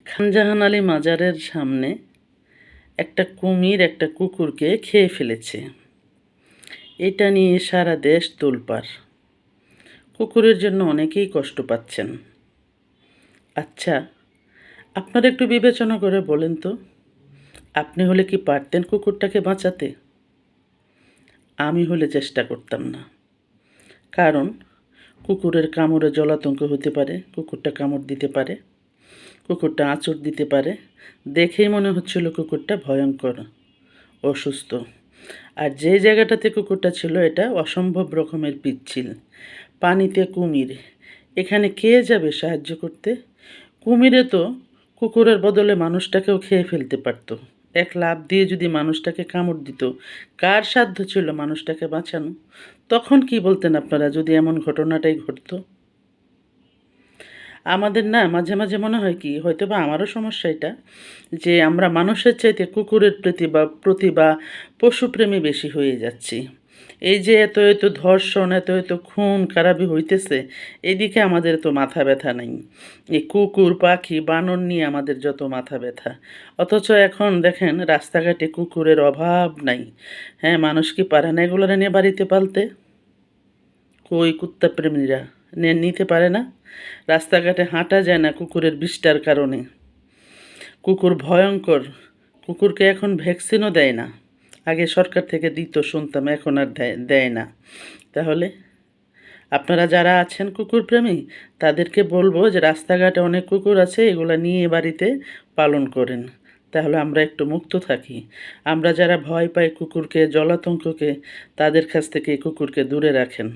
খানজাহান আলী মাজারের সামনে একটা কুমির একটা কুকুরকে খেয়ে ফেলেছে। এটা নিয়ে সারা দেশ তোলপাড়। কুকুরের জন্য অনেকেই কষ্ট পাচ্ছেন। আচ্ছা, আপনারা একটু বিবেচনা করে বলেন তো, আপনি হলে কি পারতেন কুকুরটাকে বাঁচাতে? আমি হলে চেষ্টা করতাম না। কারণ কুকুরের কামড়ে জলাতঙ্ক হতে পারে, কুকুরটা কামড় দিতে পারে, কুকুরটা আঁচড় দিতে পারে। দেখেই মনে হচ্ছিল কুকুরটা ভয়ঙ্কর অসুস্থ। আর যে জায়গাটাতে কুকুরটা ছিল এটা অসম্ভব রকমের পিচ্ছিল, পানিতে কুমির। এখানে কে যাবে সাহায্য করতে? কুমিরে তো কুকুরের বদলে মানুষটাকেও খেয়ে ফেলতে পারত। এক লাফ দিয়ে যদি মানুষটাকে কামড় দিত, কার সাধ্য ছিল মানুষটাকে বাঁচানো? তখন কি বলতেন আপনারা যদি এমন ঘটনাটাই ঘটতো? আমাদের না মাঝে মাঝে মনে হয় কি, হয়তো বা আমারও সমস্যা এটা, যে আমরা মানুষের চাইতে কুকুরের প্রতি বা পশুপ্রেমী বেশি হয়ে যাচ্ছি। এই যে এত এত ধর্ষণ, এত এত খুন খারাপি হইতেছে, এদিকে আমাদের তো মাথা ব্যথা নাই। এই কুকুর পাখি বানর নিয়ে আমাদের যত মাথা ব্যথা। অথচ এখন দেখেন রাস্তাঘাটে কুকুরের অভাব নাই। হ্যাঁ, মানুষ কি পারে না এগুলো নিয়ে বাড়িতে পালতে? কই কুত্তা প্রেমীরা নিতে পারে না? রাস্তাঘাটে হাঁটা যায় না কুকুরের বিষ্ঠার কারণে। কুকুর ভয়ঙ্কর। কুকুরকে এখন ভ্যাকসিনও দেয় না। আগে সরকার থেকে দিত শুনতাম, এখন আর দেয় না। তাহলে আপনারা যারা আছেন কুকুরপ্রেমী, তাদেরকে বলবো যে রাস্তাঘাটে অনেক কুকুর আছে, এগুলো নিয়ে বাড়িতে পালন করেন। তাহলে আমরা একটু মুক্ত থাকি। আমরা যারা ভয় পাই কুকুরকে, জলাতঙ্ককে, তাদের কাছ থেকে এই কুকুরকে দূরে রাখেন।